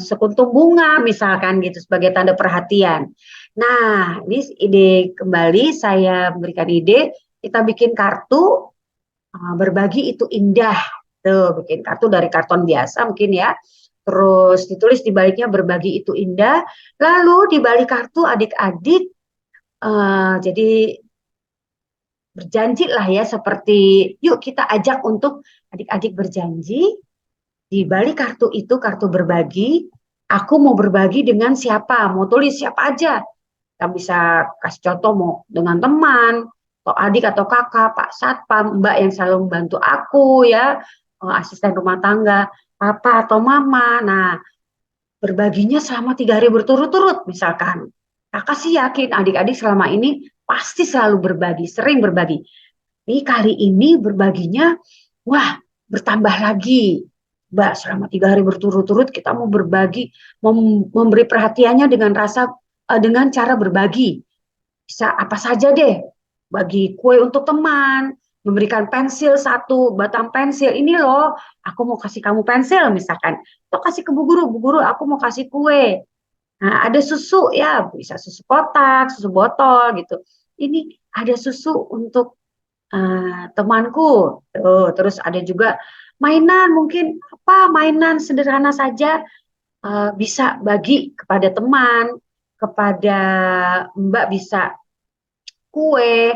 [SPEAKER 5] sekuntum bunga misalkan gitu sebagai tanda perhatian. Nah, ini ide kembali saya berikan ide, kita bikin kartu berbagi itu indah. Tuh, bikin kartu dari karton biasa mungkin ya. Terus ditulis di baliknya berbagi itu indah. Lalu di balik kartu adik-adik jadi berjanji lah ya, seperti yuk kita ajak untuk adik-adik berjanji di balik kartu itu, kartu berbagi, aku mau berbagi dengan siapa, mau tulis siapa aja. Kita bisa kasih contoh mau dengan teman, atau adik atau kakak, Pak Satpam, Mbak yang selalu membantu aku ya, asisten rumah tangga, papa atau mama. Nah, berbaginya selama 3 hari berturut-turut misalkan. Kakak sih yakin adik-adik selama ini pasti selalu berbagi, sering berbagi. Ini kali ini berbaginya, wah bertambah lagi. Mbak, selama 3 hari berturut-turut kita mau berbagi, memberi perhatiannya dengan dengan cara berbagi. Bisa apa saja deh, bagi kue untuk teman, memberikan pensil satu, batang pensil, ini loh, aku mau kasih kamu pensil misalkan, atau kasih ke bu guru aku mau kasih kue. Nah, ada susu ya, bisa susu kotak, susu botol gitu. Ini ada susu untuk temanku. Tuh, terus ada juga mainan, mungkin apa mainan sederhana saja bisa bagi kepada teman, kepada Mbak bisa kue,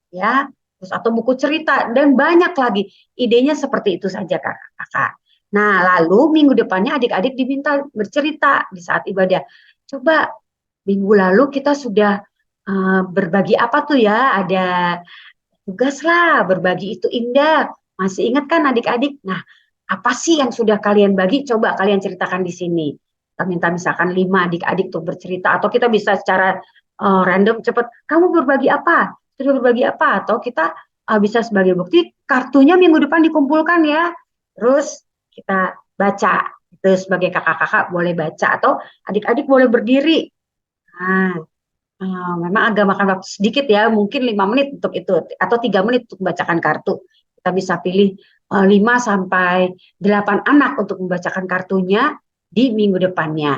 [SPEAKER 5] ya, terus atau buku cerita dan banyak lagi. Idenya seperti itu saja kakak. Nah, lalu minggu depannya adik-adik diminta bercerita di saat ibadah. Coba minggu lalu kita sudah berbagi apa tuh ya? Ada tugas lah, berbagi itu indah. Masih ingat kan adik-adik? Nah, apa sih yang sudah kalian bagi? Coba kalian ceritakan di sini. Kita minta misalkan 5 adik-adik tuh bercerita, atau kita bisa secara random cepat. Kamu berbagi apa? Sudah berbagi apa? Atau kita bisa sebagai bukti kartunya minggu depan dikumpulkan ya. Terus kita baca. Itu sebagai kakak-kakak boleh baca atau adik-adik boleh berdiri. Nah, memang agak makan waktu sedikit ya, mungkin 5 menit untuk itu, atau 3 menit untuk membacakan kartu. Kita bisa pilih 5 sampai 8 anak untuk membacakan kartunya di minggu depannya.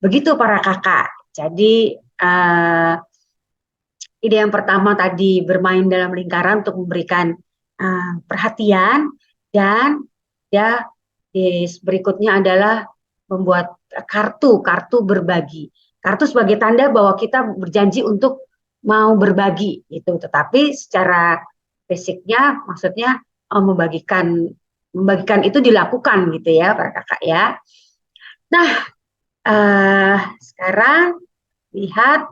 [SPEAKER 5] Begitu para kakak. Jadi ide yang pertama tadi bermain dalam lingkaran untuk memberikan perhatian, dan ya berikutnya adalah membuat kartu berbagi. Kartu sebagai tanda bahwa kita berjanji untuk mau berbagi itu. Tetapi secara fisiknya maksudnya membagikan itu dilakukan gitu ya para kakak ya. Nah, sekarang lihat.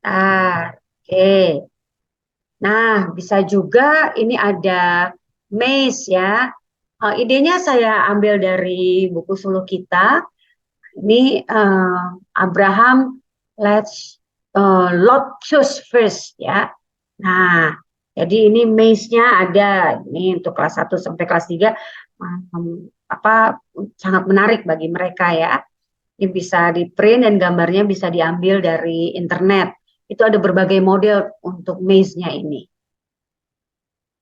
[SPEAKER 5] Oke. Nah, bisa juga ini ada maze ya. Idenya saya ambil dari buku Suluh Kita. Ini Abraham Lot choose first ya. Nah, jadi ini maze-nya ada. Ini untuk kelas 1 sampai kelas 3 sangat menarik bagi mereka ya. Ini bisa di-print dan gambarnya bisa diambil dari internet. Itu ada berbagai model untuk maze-nya ini.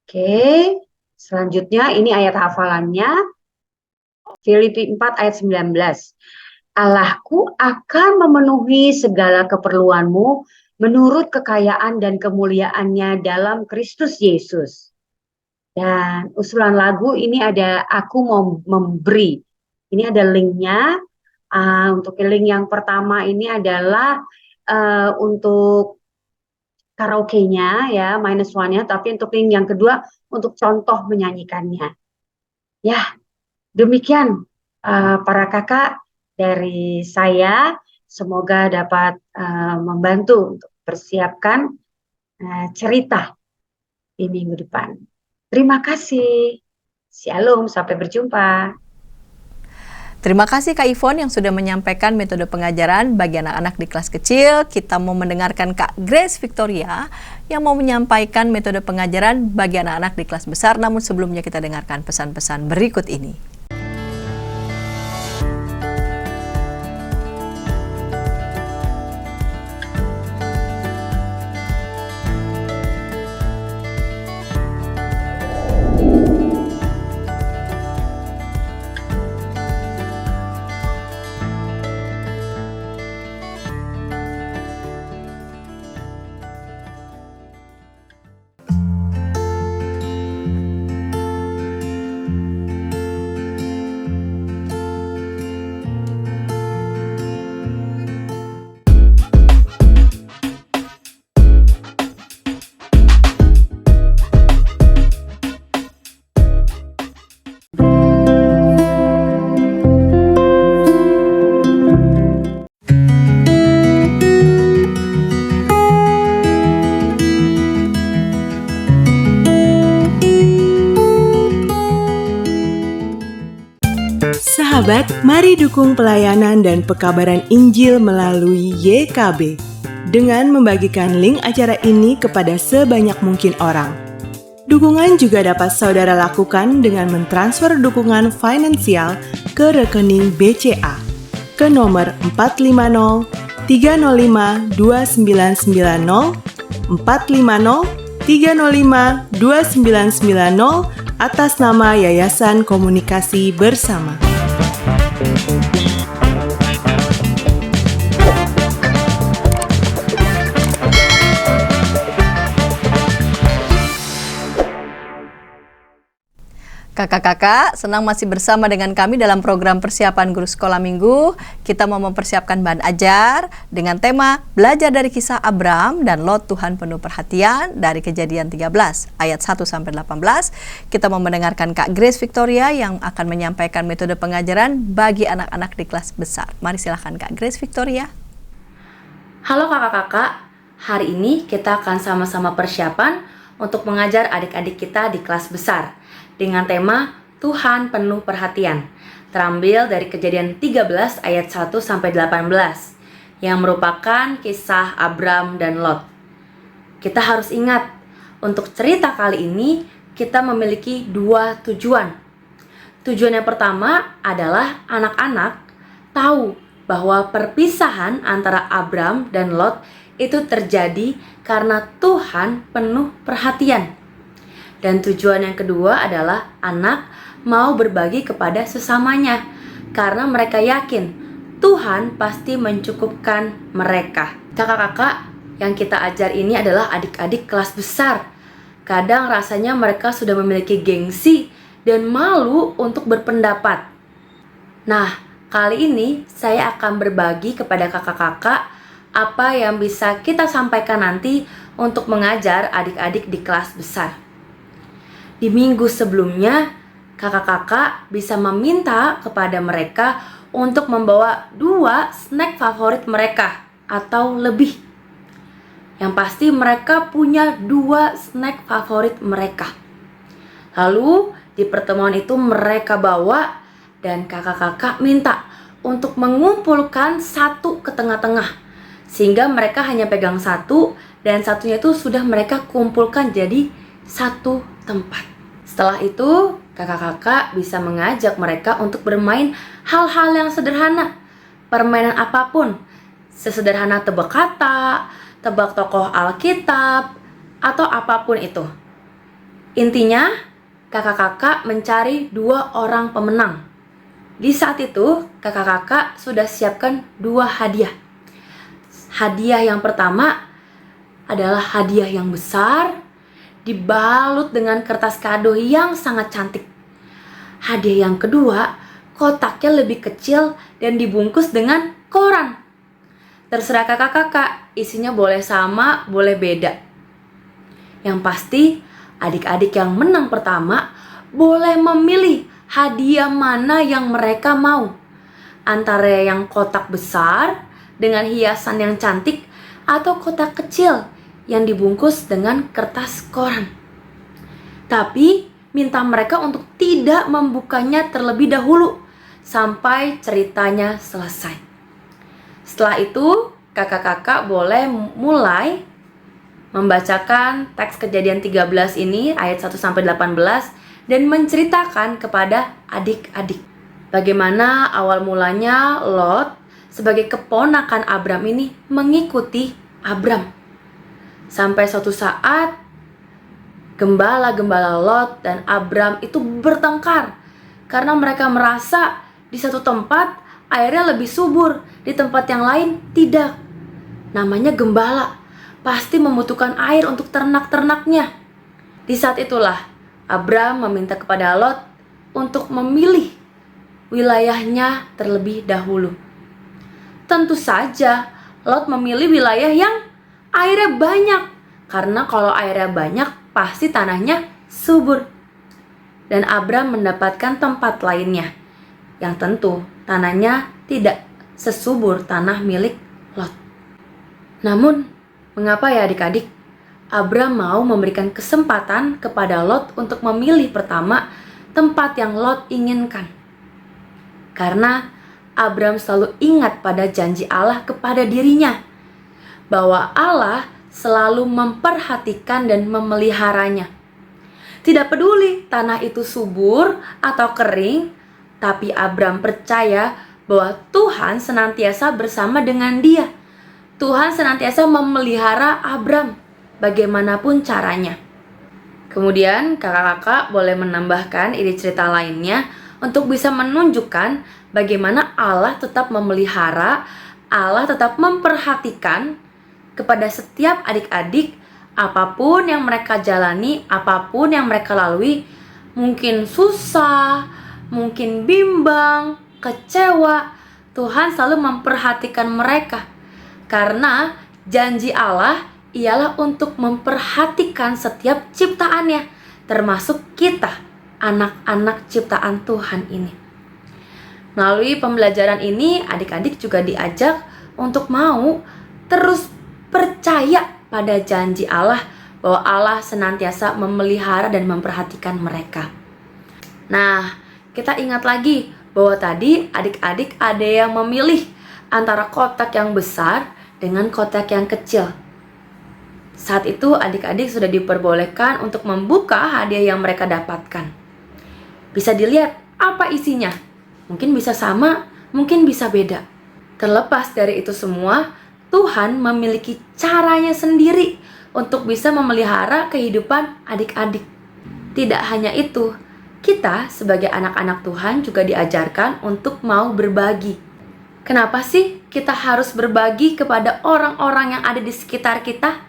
[SPEAKER 5] Oke, selanjutnya ini ayat hafalannya. Filipi 4 ayat 19. Allahku akan memenuhi segala keperluanmu menurut kekayaan dan kemuliaannya dalam Kristus Yesus. Dan usulan lagu ini ada Aku Mau Memberi. Ini ada linknya. Untuk link yang pertama ini adalah untuk karaoke-nya ya, minus one-nya. Tapi untuk link yang kedua untuk contoh menyanyikannya. Ya, demikian para kakak dari saya. Semoga dapat membantu untuk persiapkan cerita di minggu depan. Terima kasih. Shalom, sampai berjumpa.
[SPEAKER 1] Terima kasih Kak Ivon yang sudah menyampaikan metode pengajaran bagi anak-anak di kelas kecil. Kita mau mendengarkan Kak Grace Victoria yang mau menyampaikan metode pengajaran bagi anak-anak di kelas besar. Namun sebelumnya kita dengarkan pesan-pesan berikut ini.
[SPEAKER 3] Sahabat, mari dukung pelayanan dan pekabaran Injil melalui YKB dengan membagikan link acara ini kepada sebanyak mungkin orang. Dukungan juga dapat saudara lakukan dengan mentransfer dukungan finansial ke rekening BCA ke nomor 450 305 2990 450 305 2990 atas nama Yayasan Komunikasi Bersama.
[SPEAKER 1] Kakak-kakak, senang masih bersama dengan kami dalam program persiapan guru sekolah minggu. Kita mau mempersiapkan bahan ajar dengan tema Belajar dari Kisah Abram dan Lot, Tuhan Penuh Perhatian dari Kejadian 13 ayat 1-18. Kita mau mendengarkan Kak Grace Victoria yang akan menyampaikan metode pengajaran bagi anak-anak di kelas besar. Mari silahkan Kak Grace Victoria.
[SPEAKER 6] Halo kakak-kakak, hari ini kita akan sama-sama persiapan untuk mengajar adik-adik kita di kelas besar dengan tema Tuhan Penuh Perhatian, terambil dari Kejadian 13 ayat 1-18 yang merupakan kisah Abram dan Lot. Kita harus ingat, untuk cerita kali ini kita memiliki dua tujuan. Tujuan yang pertama adalah anak-anak tahu bahwa perpisahan antara Abram dan Lot itu terjadi karena Tuhan penuh perhatian. Dan tujuan yang kedua adalah anak mau berbagi kepada sesamanya karena mereka yakin Tuhan pasti mencukupkan mereka. Kakak-kakak, yang kita ajar ini adalah adik-adik kelas besar. Kadang rasanya mereka sudah memiliki gengsi dan malu untuk berpendapat. Nah, kali ini saya akan berbagi kepada kakak-kakak apa yang bisa kita sampaikan nanti untuk mengajar adik-adik di kelas besar. Di minggu sebelumnya, kakak-kakak bisa meminta kepada mereka untuk membawa 2 snack favorit mereka atau lebih. Yang pasti mereka punya 2 snack favorit mereka. Lalu di pertemuan itu mereka bawa dan kakak-kakak minta untuk mengumpulkan 1 ke tengah-tengah. Sehingga mereka hanya pegang 1 dan satunya itu sudah mereka kumpulkan jadi 1 tempat. Setelah itu, kakak-kakak bisa mengajak mereka untuk bermain hal-hal yang sederhana. Permainan apapun, sesederhana tebak kata, tebak tokoh Alkitab, atau apapun itu. Intinya, kakak-kakak mencari 2 orang pemenang. Di saat itu, kakak-kakak sudah siapkan 2 hadiah. Hadiah yang pertama, adalah hadiah yang besar, dibalut dengan kertas kado yang sangat cantik. Hadiah yang kedua, kotaknya lebih kecil dan dibungkus dengan koran. Terserah kakak-kakak, isinya boleh sama, boleh beda. Yang pasti, adik-adik yang menang pertama boleh memilih hadiah mana yang mereka mau. Antara yang kotak besar dengan hiasan yang cantik atau kotak kecil yang dibungkus dengan kertas koran. Tapi, minta mereka untuk tidak membukanya terlebih dahulu sampai ceritanya selesai. Setelah itu, kakak-kakak boleh mulai membacakan teks Kejadian 13 ini ayat 1-18 dan menceritakan kepada adik-adik bagaimana awal mulanya Lot sebagai keponakan Abram ini mengikuti Abram. Sampai suatu saat gembala-gembala Lot dan Abram itu bertengkar karena mereka merasa di satu tempat airnya lebih subur, di tempat yang lain tidak. Namanya gembala, pasti membutuhkan air untuk ternak-ternaknya. Di saat itulah Abram meminta kepada Lot untuk memilih wilayahnya terlebih dahulu. Tentu saja Lot memilih wilayah yang airnya banyak, karena kalau airnya banyak pasti tanahnya subur. Dan Abram mendapatkan tempat lainnya, yang tentu tanahnya tidak sesubur tanah milik Lot. Namun, mengapa ya adik-adik? Abram mau memberikan kesempatan kepada Lot untuk memilih pertama tempat yang Lot inginkan. Karena Abram selalu ingat pada janji Allah kepada dirinya, bahwa Allah selalu memperhatikan dan memeliharanya. Tidak peduli tanah itu subur atau kering, tapi Abram percaya bahwa Tuhan senantiasa bersama dengan dia. Tuhan senantiasa memelihara Abram, bagaimanapun caranya. Kemudian kakak-kakak boleh menambahkan ide cerita lainnya untuk bisa menunjukkan bagaimana Allah tetap memelihara, Allah tetap memperhatikan kepada setiap adik-adik. Apapun yang mereka jalani, apapun yang mereka lalui, mungkin susah, mungkin bimbang, kecewa, Tuhan selalu memperhatikan mereka. Karena janji Allah ialah untuk memperhatikan setiap ciptaannya, termasuk kita, anak-anak ciptaan Tuhan ini. Melalui pembelajaran ini, adik-adik juga diajak untuk mau terus percaya pada janji Allah bahwa Allah senantiasa memelihara dan memperhatikan mereka. Nah, kita ingat lagi bahwa tadi adik-adik ada yang memilih antara kotak yang besar dengan kotak yang kecil. Saat itu adik-adik sudah diperbolehkan untuk membuka hadiah yang mereka dapatkan. Bisa dilihat apa isinya. Mungkin bisa sama, mungkin bisa beda. Terlepas dari itu semua, Tuhan memiliki caranya sendiri untuk bisa memelihara kehidupan adik-adik. Tidak hanya itu, kita sebagai anak-anak Tuhan juga diajarkan untuk mau berbagi. Kenapa sih kita harus berbagi kepada orang-orang yang ada di sekitar kita?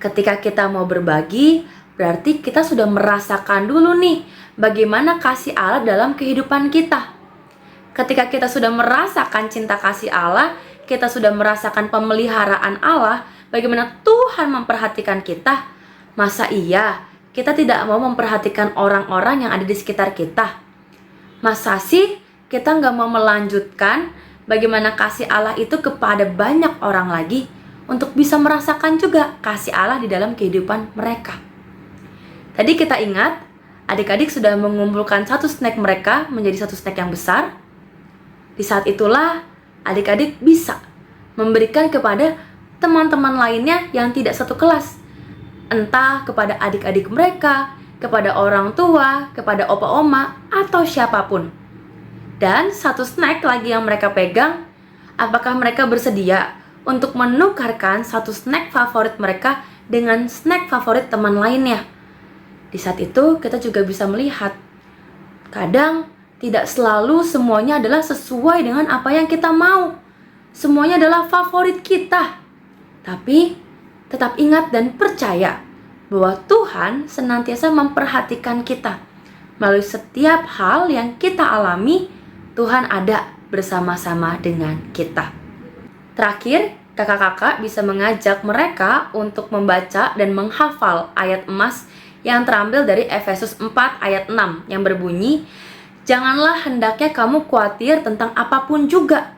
[SPEAKER 6] Ketika kita mau berbagi, berarti kita sudah merasakan dulu nih bagaimana kasih Allah dalam kehidupan kita. Ketika kita sudah merasakan cinta kasih Allah, kita sudah merasakan pemeliharaan Allah, bagaimana Tuhan memperhatikan kita, masa iya kita tidak mau memperhatikan orang-orang yang ada di sekitar kita? Masa sih kita nggak mau melanjutkan bagaimana kasih Allah itu kepada banyak orang lagi untuk bisa merasakan juga kasih Allah di dalam kehidupan mereka? Tadi kita ingat, adik-adik sudah mengumpulkan satu snack mereka menjadi satu snack yang besar. Di saat itulah adik-adik bisa memberikan kepada teman-teman lainnya yang tidak satu kelas. Entah kepada adik-adik mereka, kepada orang tua, kepada opa-oma, atau siapapun. Dan satu snack lagi yang mereka pegang, apakah mereka bersedia untuk menukarkan satu snack favorit mereka dengan snack favorit teman lainnya? Di saat itu kita juga bisa melihat, kadang tidak selalu semuanya adalah sesuai dengan apa yang kita mau. Semuanya adalah favorit kita. Tapi Tetap ingat dan percaya bahwa Tuhan senantiasa memperhatikan kita. Melalui setiap hal yang kita alami, Tuhan ada bersama-sama dengan kita. Terakhir, kakak-kakak bisa mengajak mereka untuk membaca dan menghafal ayat emas yang terambil dari Efesus 4 ayat 6 yang berbunyi, "Janganlah hendaknya kamu khawatir tentang apapun juga,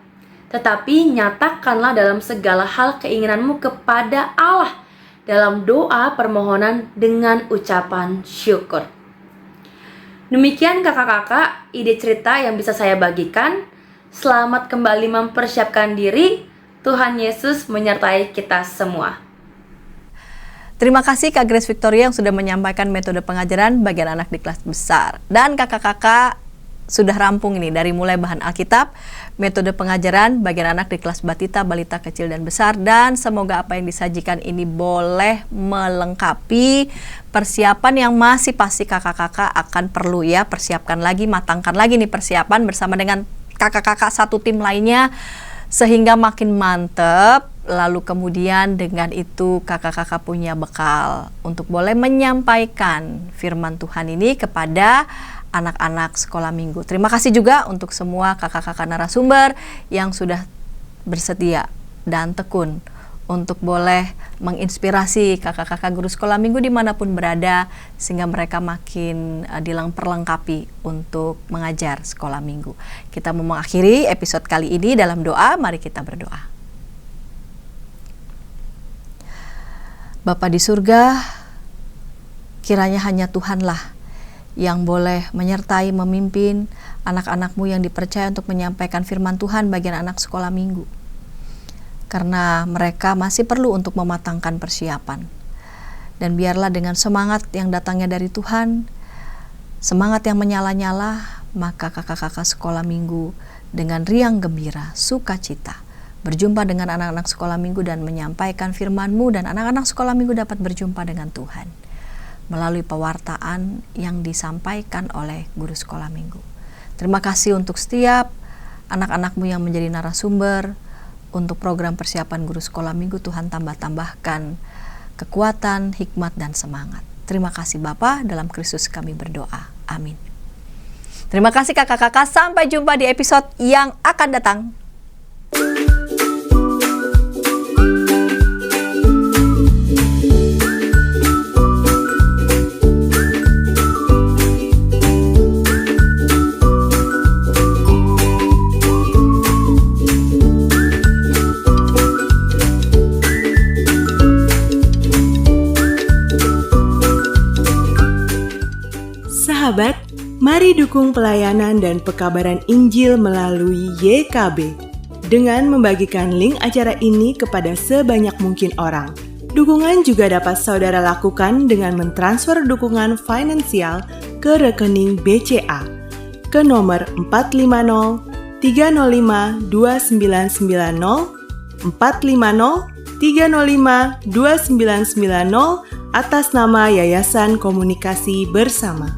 [SPEAKER 6] tetapi nyatakanlah dalam segala hal keinginanmu kepada Allah dalam doa permohonan dengan ucapan syukur." Demikian kakak-kakak ide cerita yang bisa saya bagikan. Selamat kembali mempersiapkan diri. Tuhan Yesus menyertai kita semua.
[SPEAKER 1] Terima kasih Kak Grace Victoria yang sudah menyampaikan metode pengajaran bagian anak di kelas besar. Dan kakak-kakak sudah rampung ini dari mulai bahan Alkitab, metode pengajaran bagian anak di kelas batita, balita, kecil, dan besar. Dan semoga apa yang disajikan ini boleh melengkapi persiapan yang masih pasti kakak-kakak akan perlu ya. Persiapkan lagi, matangkan lagi nih persiapan bersama dengan kakak-kakak satu tim lainnya sehingga makin mantep. Lalu kemudian dengan itu kakak-kakak punya bekal untuk boleh menyampaikan firman Tuhan ini kepada anak-anak sekolah minggu. Terima kasih juga untuk semua kakak-kakak narasumber yang sudah bersedia dan tekun untuk boleh menginspirasi kakak-kakak guru sekolah minggu dimanapun berada, sehingga mereka makin perlengkapi untuk mengajar sekolah minggu. Kita mau mengakhiri episode kali ini dalam doa. Mari kita berdoa. Bapa di surga, kiranya hanya Tuhanlah yang boleh menyertai, memimpin anak-anak-Mu yang dipercaya untuk menyampaikan firman Tuhan bagian anak sekolah minggu. Karena mereka masih perlu untuk mematangkan persiapan. Dan biarlah dengan semangat yang datangnya dari Tuhan, semangat yang menyala-nyala, maka kakak-kakak sekolah minggu dengan riang gembira, sukacita, berjumpa dengan anak-anak sekolah minggu dan menyampaikan firman-Mu, dan anak-anak sekolah minggu dapat berjumpa dengan Tuhan melalui pewartaan yang disampaikan oleh guru sekolah minggu. Terima kasih untuk setiap anak-anak-Mu yang menjadi narasumber untuk program persiapan guru sekolah minggu. Tuhan tambah-tambahkan kekuatan, hikmat, dan semangat. Terima kasih Bapa, dalam Kristus kami berdoa. Amin. Terima kasih kakak-kakak, sampai jumpa di episode yang akan datang.
[SPEAKER 3] Sahabat, mari dukung pelayanan dan pekabaran Injil melalui YKB dengan membagikan link acara ini kepada sebanyak mungkin orang. Dukungan juga dapat saudara lakukan dengan mentransfer dukungan finansial ke rekening BCA ke nomor 450 305 2990 450 305 2990 atas nama Yayasan Komunikasi Bersama.